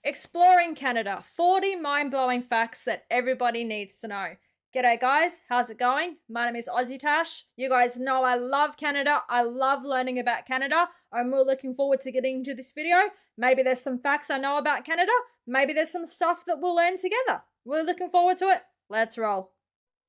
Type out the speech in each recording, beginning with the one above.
Exploring Canada, 40 mind-blowing facts that everybody needs to know. G'day guys, how's it going? My name is AussieTash. You guys know I love Canada. I love learning about Canada. I'm really looking forward to getting into this video. Maybe there's some facts I know about Canada. Maybe there's some stuff that we'll learn together. Really looking forward to it. Let's roll.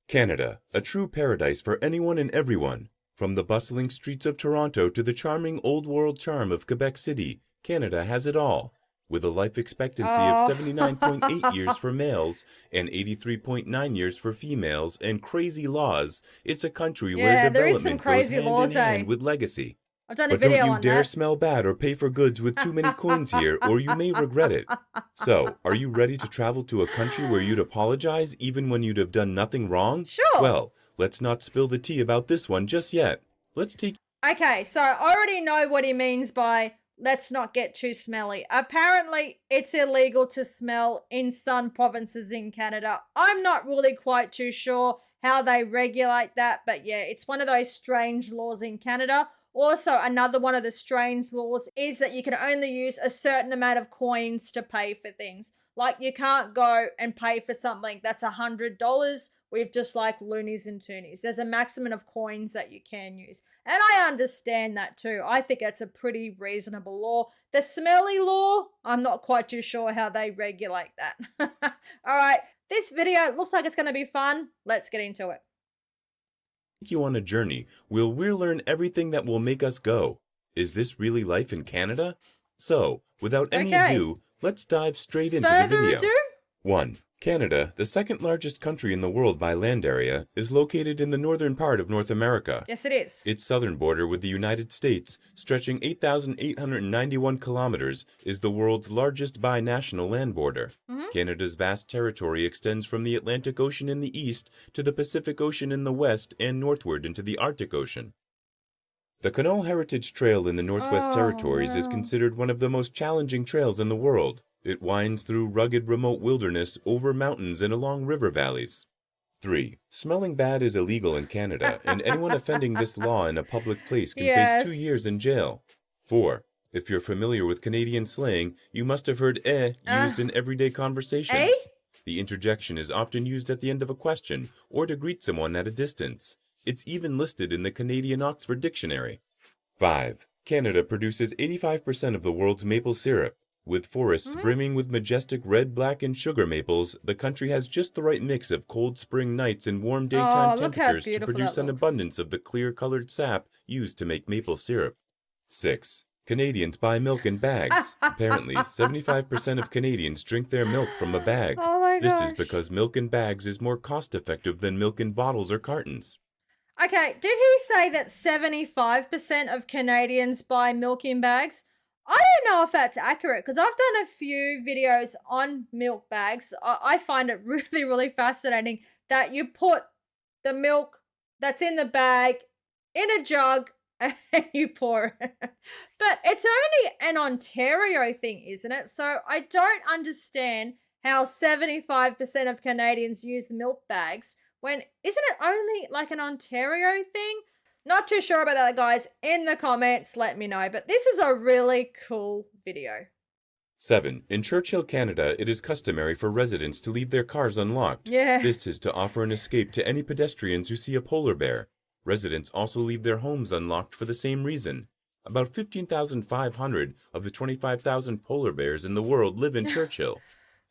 Canada, a true paradise for anyone and everyone. From the bustling streets of Toronto to the charming old-world charm of Quebec City, Canada has it all. With a life expectancy of 79.8 years for males and 83.9 years for females and crazy laws, it's a country where development goes hand in hand with legacy. I've done a But video don't you on dare that. smell bad or pay for goods with too many coins here, or you may regret it. So, are you ready to travel to a country where you'd apologize even when you'd have done nothing wrong? Sure. Well, let's not spill the tea about this one just yet. Let's take... Okay, so I already know what he means by let's not get too smelly. Apparently, it's illegal to smell in some provinces in Canada. I'm not really quite too sure how they regulate that, but yeah, it's one of those strange laws in Canada. Also, another one of the strange laws is that you can only use a certain amount of coins to pay for things. Like, you can't go and pay for something that's $100 with just like loonies and toonies. There's a maximum of coins that you can use. And I understand that too. I think it's a pretty reasonable law. The smelly law, I'm not quite too sure how they regulate that. All right, this video looks like it's going to be fun. Let's get into it. you on a journey where we'll learn everything that will make us go. Is this really life in Canada? So, without any ado, let's dive straight into the video. 1. Canada, the second largest country in the world by land area, is located in the northern part of North America. Yes, it is. Its southern border with the United States, stretching 8,891 kilometers, is the world's largest binational land border. Canada's vast territory extends from the Atlantic Ocean in the east to the Pacific Ocean in the west and northward into the Arctic Ocean. The Canal Heritage Trail in the Northwest Territories is considered one of the most challenging trails in the world. It winds through rugged remote wilderness, over mountains, and along river valleys. 3. Smelling bad is illegal in Canada, and anyone offending this law in a public place can face 2 years in jail. 4. If you're familiar with Canadian slang, you must have heard used in everyday conversations. The interjection is often used at the end of a question or to greet someone at a distance. It's even listed in the Canadian Oxford Dictionary. 5. Canada produces 85% of the world's maple syrup. With forests brimming with majestic red, black, and sugar maples, the country has just the right mix of cold spring nights and warm daytime temperatures to produce an abundance of the clear-colored sap used to make maple syrup. 6. Canadians buy milk in bags. Apparently, 75% of Canadians drink their milk from a bag. This is because milk in bags is more cost-effective than milk in bottles or cartons. Okay, did he say that 75% of Canadians buy milk in bags? I don't know if that's accurate because I've done a few videos on milk bags. I find it really, really fascinating that you put the milk that's in the bag in a jug and you pour it. But it's only an Ontario thing, isn't it? So I don't understand how 75% of Canadians use milk bags when isn't it only like an Ontario thing? Not too sure about that, guys. In the comments, let me know. But this is a really cool video. 7. In Churchill, Canada, it is customary for residents to leave their cars unlocked. This is to offer an escape to any pedestrians who see a polar bear. Residents also leave their homes unlocked for the same reason. About 15,500 of the 25,000 polar bears in the world live in Churchill.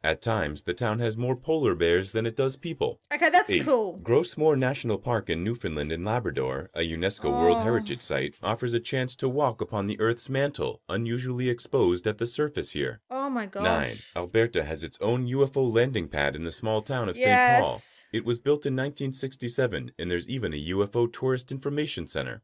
At times, the town has more polar bears than it does people. Okay, that's 8. cool. Grossmoor National Park in Newfoundland and Labrador, a UNESCO World Heritage Site, offers a chance to walk upon the Earth's mantle, unusually exposed at the surface here. Oh my gosh. 9. Alberta has its own UFO landing pad in the small town of St. Paul. It was built in 1967, and there's even a UFO Tourist Information Center.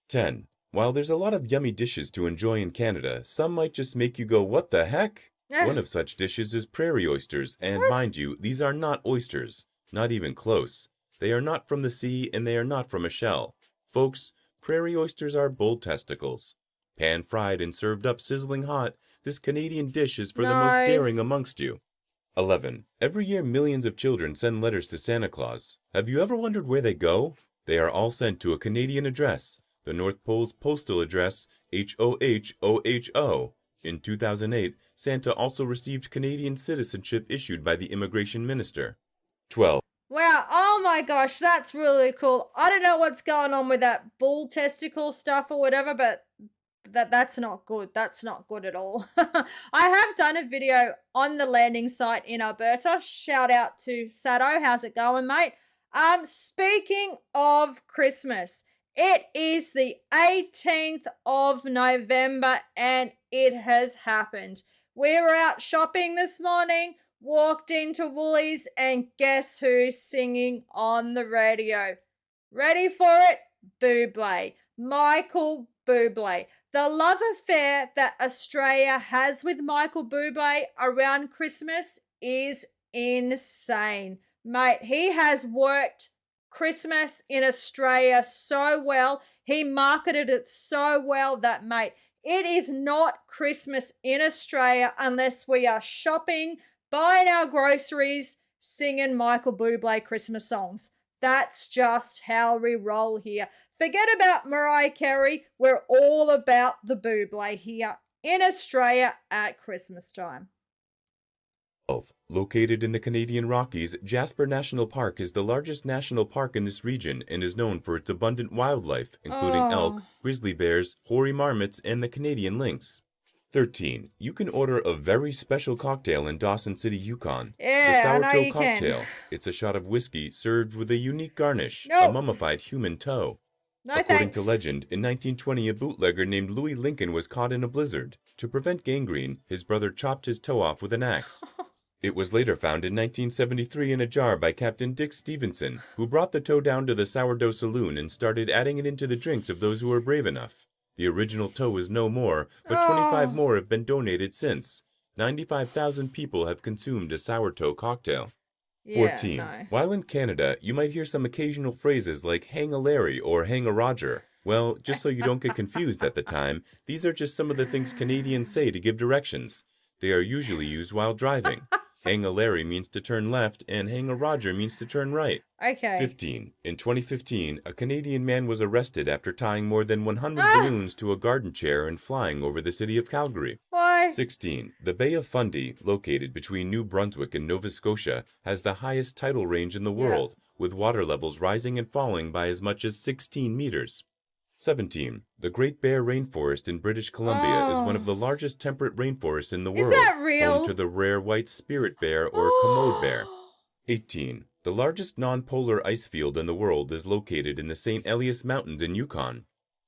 10. While there's a lot of yummy dishes to enjoy in Canada, some might just make you go, what the heck? One of such dishes is prairie oysters, and mind you, these are not oysters. Not even close. They are not from the sea, and they are not from a shell. Folks, prairie oysters are bull testicles. Pan-fried and served up sizzling hot, this Canadian dish is for the most daring amongst you. 11. Every year millions of children send letters to Santa Claus. Have you ever wondered where they go? They are all sent to a Canadian address, the North Pole's postal address, HOHOHO. In 2008, Santa also received Canadian citizenship issued by the immigration minister. 12. Wow, oh my gosh, that's really cool. I don't know what's going on with that bull testicle stuff or whatever, but that's not good. That's not good at all. I have done a video on the landing site in Alberta. Shout out to Sado. How's it going, mate? Speaking of Christmas, it is the 18th of November and it has happened. We were out shopping this morning, walked into Woolies, and guess who's singing on the radio? Ready for it? Bublé. Michael Bublé. The love affair that Australia has with Michael Bublé around Christmas is insane. Mate, he has worked Christmas in Australia so well. He marketed it so well that, mate, it is not Christmas in Australia unless we are shopping, buying our groceries, singing Michael Bublé Christmas songs. That's just how we roll here. Forget about Mariah Carey. We're all about the Bublé here in Australia at Christmas time. 12. Located in the Canadian Rockies, Jasper National Park is the largest national park in this region and is known for its abundant wildlife, including elk, grizzly bears, hoary marmots, and the Canadian lynx. 13. You can order a very special cocktail in Dawson City, Yukon. Yeah, the Sour I know Toe you can. Cocktail. It's a shot of whiskey served with a unique garnish, No. a mummified human toe. No According thanks. to legend, in 1920 a bootlegger named Louis Lincoln was caught in a blizzard. To prevent gangrene, his brother chopped his toe off with an axe. It was later found in 1973 in a jar by Captain Dick Stevenson, who brought the toe down to the Sourdough Saloon and started adding it into the drinks of those who were brave enough. The original toe is no more, but 25 more have been donated since. 95,000 people have consumed a sour toe cocktail. 14. No. While in Canada, you might hear some occasional phrases like hang a Larry or hang a Roger. Well, just so you don't get confused at the time, these are just some of the things Canadians say to give directions. They are usually used while driving. Hang a Larry means to turn left, and hang a Roger means to turn right. Okay. 15. In 2015, a Canadian man was arrested after tying more than 100 balloons to a garden chair and flying over the city of Calgary. Why? 16. The Bay of Fundy, located between New Brunswick and Nova Scotia, has the highest tidal range in the world, with water levels rising and falling by as much as 16 meters. 17. The Great Bear Rainforest in British Columbia is one of the largest temperate rainforests in the world. Is that real? Home to the rare white spirit bear or commode bear. 18. The largest non-polar ice field in the world is located in the St. Elias Mountains in Yukon.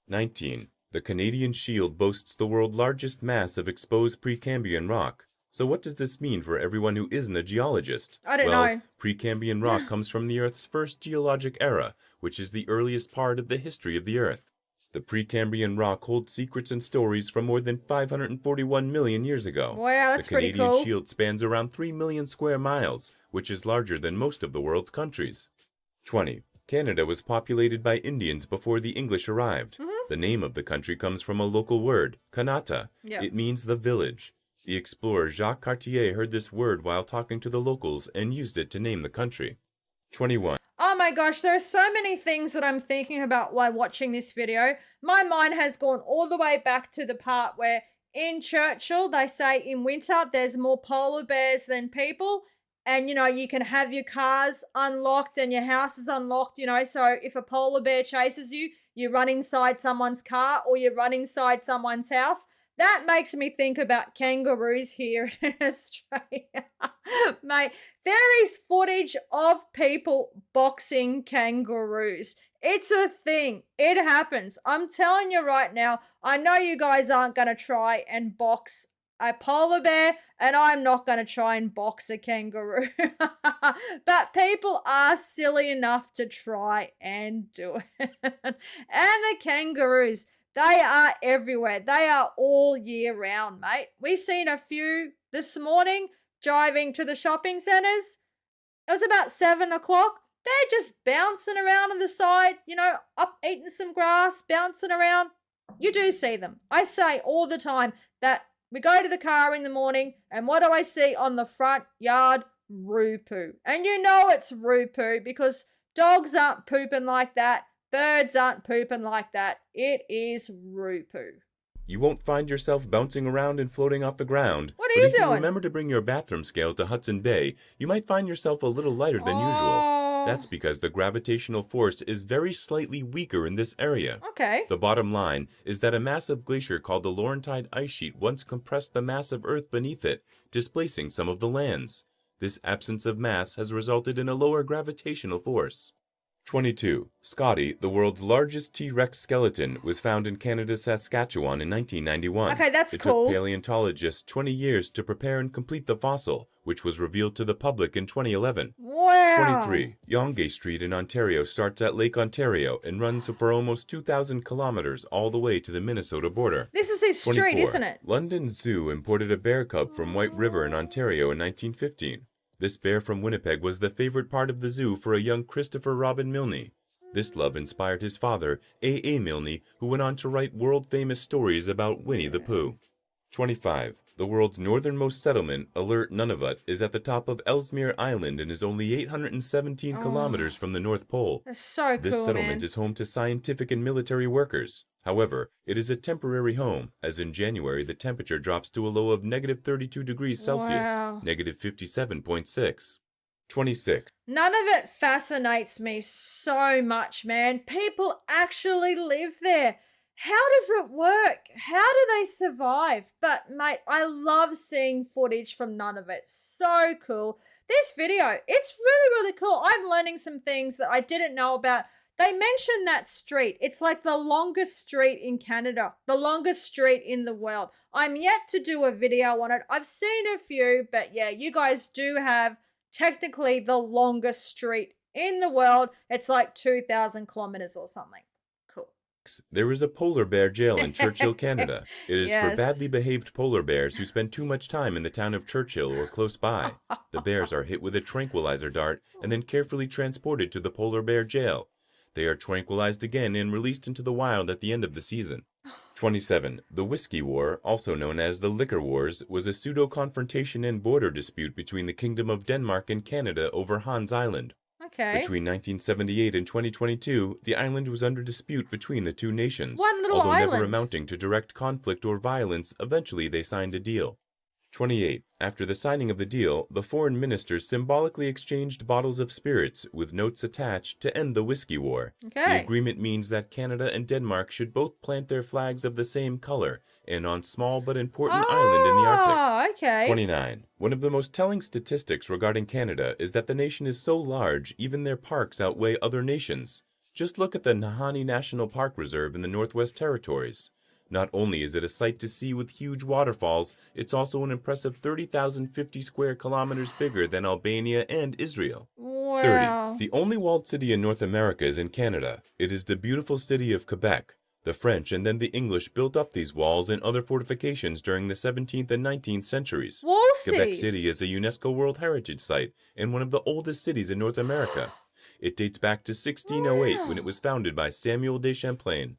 19. The Canadian Shield boasts the world's largest mass of exposed Precambrian rock. So what does this mean for everyone who isn't a geologist? I don't know. Precambrian rock comes from the Earth's first geologic era, which is the earliest part of the history of the Earth. The Precambrian rock holds secrets and stories from more than 541 million years ago. Wow, that's pretty The Canadian cool. Shield spans around 3 million square miles, which is larger than most of the world's countries. 20. Canada was populated by Indians before the English arrived. The name of the country comes from a local word, Kanata. Yeah. It means the village. The explorer Jacques Cartier heard this word while talking to the locals and used it to name the country. 21. Oh my gosh, there are so many things that I'm thinking about while watching this video. My mind has gone all the way back to the part where in Churchill, they say in winter, there's more polar bears than people. And, you can have your cars unlocked and your house is unlocked, so if a polar bear chases you, you run inside someone's car or you run inside someone's house. That makes me think about kangaroos here in Australia. Mate, there is footage of people boxing kangaroos. It's a thing. It happens. I'm telling you right now, I know you guys aren't going to try and box a polar bear, and I'm not going to try and box a kangaroo. But people are silly enough to try and do it. And the kangaroos, they are everywhere. They are all year round, mate. We seen a few this morning driving to the shopping centres. It was about 7 o'clock. They're just bouncing around on the side, up eating some grass, bouncing around. You do see them. I say all the time that we go to the car in the morning and what do I see on the front yard? Roo poo. And you know it's roo poo because dogs aren't pooping like that. Birds aren't pooping like that. It is roo poo. You won't find yourself bouncing around and floating off the ground, What are but you if you doing? remember to bring your bathroom scale to Hudson Bay, you might find yourself a little lighter than usual. Oh, That's because the gravitational force is very slightly weaker in this area. okay. The bottom line is that a massive glacier called the Laurentide ice sheet once compressed the mass of Earth beneath it, displacing some of the lands. This absence of mass has resulted in a lower gravitational force. 22. Scotty, the world's largest T-Rex skeleton, was found in Canada's Saskatchewan in 1991. Okay, that's It cool. took paleontologists 20 years to prepare and complete the fossil, which was revealed to the public in 2011. Wow. 23. Yonge Street in Ontario starts at Lake Ontario and runs for almost 2,000 kilometers all the way to the Minnesota border. This is his street, 24. isn't it? London Zoo imported a bear cub from White River in Ontario in 1915. This bear from Winnipeg was the favorite part of the zoo for a young Christopher Robin Milne. This love inspired his father, A. Milne, who went on to write world-famous stories about Winnie the Pooh. 25. The world's northernmost settlement, Alert Nunavut, is at the top of Ellesmere Island and is only 817 kilometers from the North Pole. That's so This cool, settlement man. is home to scientific and military workers. However, it is a temporary home, as in January the temperature drops to a low of negative 32 degrees Celsius, Wow. negative 57.6. 26. None of it fascinates me so much, man. People actually live there. How does it work? How do they survive? But, mate, I love seeing footage from none of it. So cool. This video, it's really, really cool. I'm learning some things that I didn't know about. They mentioned that street. It's like the longest street in Canada, the longest street in the world. I'm yet to do a video on it. I've seen a few, but yeah, you guys do have technically the longest street in the world. It's like 2,000 kilometers or something. Cool. There is a polar bear jail in Churchill, Canada. It is for Yes. badly behaved polar bears who spend too much time in the town of Churchill or close by. The bears are hit with a tranquilizer dart and then carefully transported to the polar bear jail. They are tranquilized again and released into the wild at the end of the season. 27. The Whiskey War, also known as the Liquor Wars, was a pseudo-confrontation and border dispute between the Kingdom of Denmark and Canada over Hans Island. Okay. Between 1978 and 2022, the island was under dispute between the two nations. One little Although never island. amounting to direct conflict or violence, eventually they signed a deal. 28. After the signing of the deal, the foreign ministers symbolically exchanged bottles of spirits with notes attached to end the Whiskey War. The Okay. agreement means that Canada and Denmark should both plant their flags of the same color and on small but important island in the Arctic. Oh, okay. 29. One of the most telling statistics regarding Canada is that the nation is so large, even their parks outweigh other nations. Just look at the Nahanni National Park Reserve in the Northwest Territories. Not only is it a sight to see with huge waterfalls, it's also an impressive 30,050 square kilometers bigger than Albania and Israel. Wow. 30. The only walled city in North America is in Canada. It is the beautiful city of Quebec. The French and then the English built up these walls and other fortifications during the 17th and 19th centuries. Quebec Woolsies. City is a UNESCO World Heritage Site and one of the oldest cities in North America. It dates back to 1608 when it was founded by Samuel de Champlain.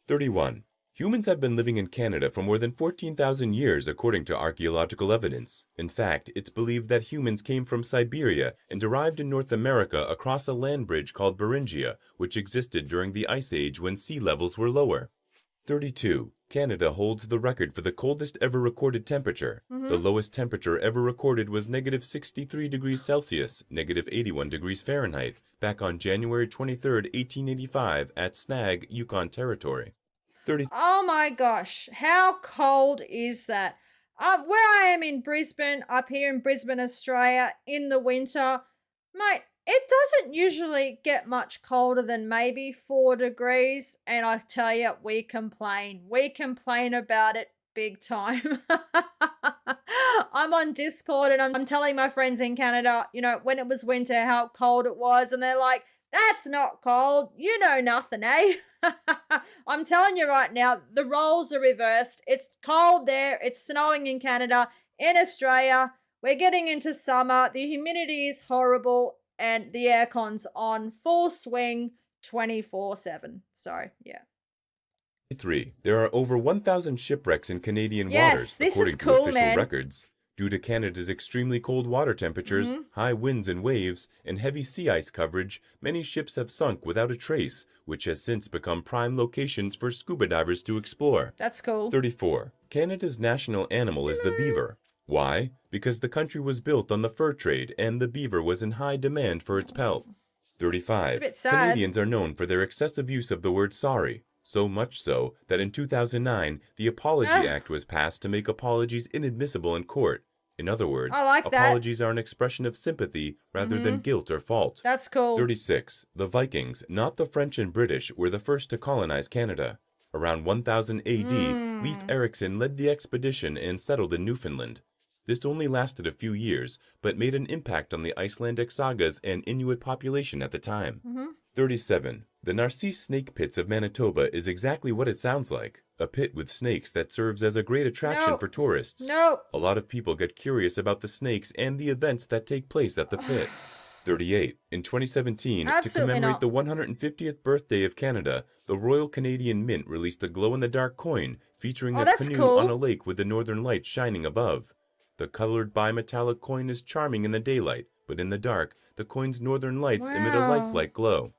31. Humans have been living in Canada for more than 14,000 years according to archaeological evidence. In fact, it's believed that humans came from Siberia and arrived in North America across a land bridge called Beringia, which existed during the Ice Age when sea levels were lower. 32. Canada holds the record for the coldest ever recorded temperature. The lowest temperature ever recorded was negative 63 degrees Celsius, negative 81 degrees Fahrenheit, back on January 23, 1885 at Snag, Yukon Territory. 30. Oh my gosh, how cold is that? Where I am in Brisbane, up here in Brisbane, Australia, in the winter, mate, it doesn't usually get much colder than maybe 4 degrees. And I tell you, we complain. We complain about it big time. I'm on Discord and I'm telling my friends in Canada, you know, when it was winter, how cold it was. And they're like, that's not cold. You know nothing, eh? I'm telling you right now, the roles are reversed. It's cold there. It's snowing in Canada. In Australia, we're getting into summer. The humidity is horrible and the aircon's on full swing 24/7. So, yeah. 3. There are over 1,000 shipwrecks in Canadian Yes, waters, this according is to cool, official man. records. Due to Canada's extremely cold water temperatures, high winds and waves, and heavy sea ice coverage, many ships have sunk without a trace, which has since become prime locations for scuba divers to explore. That's cool. 34. Canada's national animal is the beaver. Why? Because the country was built on the fur trade and the beaver was in high demand for its pelt. 35. It's a bit sad. Canadians are known for their excessive use of the word sorry. So much so that in 2009, the Apology Act was passed to make apologies inadmissible in court. In other words, I like that. apologies are an expression of sympathy rather than guilt or fault. That's cool. 36. The Vikings, not the French and British, were the first to colonize Canada. Around 1000 AD, Leif Erikson led the expedition and settled in Newfoundland. This only lasted a few years, but made an impact on the Icelandic sagas and Inuit population at the time. 37. The Narcisse Snake Pits of Manitoba is exactly what it sounds like. A pit with snakes that serves as a great attraction for tourists. No. A lot of people get curious about the snakes and the events that take place at the pit. 38. In 2017, to commemorate the 150th birthday of Canada, the Royal Canadian Mint released a glow-in-the-dark coin featuring a canoe on a lake with the northern lights shining above. The colored bimetallic coin is charming in the daylight, but in the dark, the coin's northern lights emit a lifelike glow.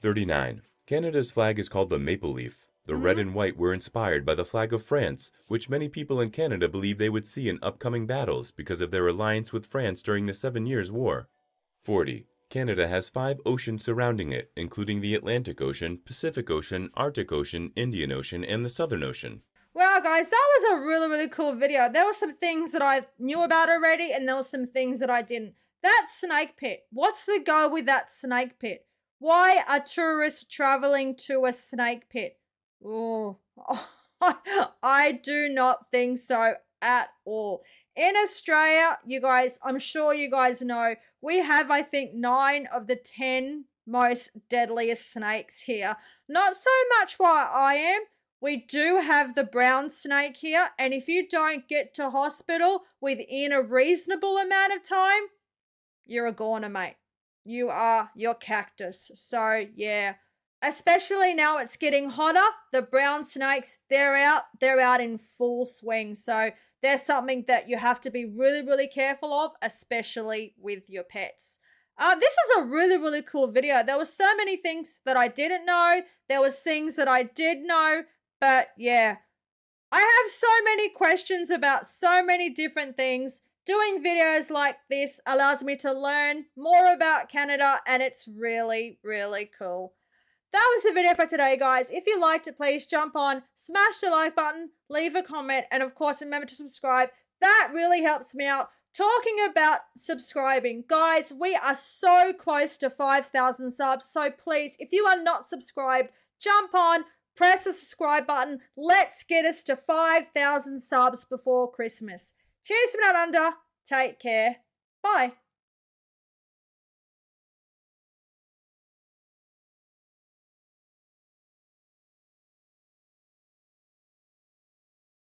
39. Canada's flag is called the maple leaf. The red and white were inspired by the flag of France, which many people in Canada believe they would see in upcoming battles because of their alliance with France during the 7 Years' War. 40. Canada has 5 oceans surrounding it, including the Atlantic Ocean, Pacific Ocean, Arctic Ocean, Indian Ocean, and the Southern Ocean. Wow, guys, that was a really, really cool video. There were some things that I knew about already, and there were some things that I didn't. That snake pit. What's the go with that snake pit? Why are tourists traveling to a snake pit? Oh, I do not think so at all. In Australia, you guys, I'm sure you guys know, we have, I think, 9 of the 10 most deadliest snakes here. Not so much where I am. We do have the brown snake here, and if you don't get to hospital within a reasonable amount of time, you're a goner, mate. You are your cactus. So, yeah. Especially now it's getting hotter. The brown snakes, they're out in full swing. So, there's something that you have to be really, really careful of, especially with your pets. This was a really, really cool video. There were so many things that I didn't know. There was things that I did know. But, yeah. I have so many questions about so many different things. Doing videos like this allows me to learn more about Canada, and it's really, really cool. That was the video for today, guys. If you liked it, please jump on, smash the like button, leave a comment, and of course, remember to subscribe. That really helps me out. Talking about subscribing, guys, we are so close to 5,000 subs, so please, if you are not subscribed, jump on, press the subscribe button. Let's get us to 5,000 subs before Christmas. Cheers from out under. Take care. Bye.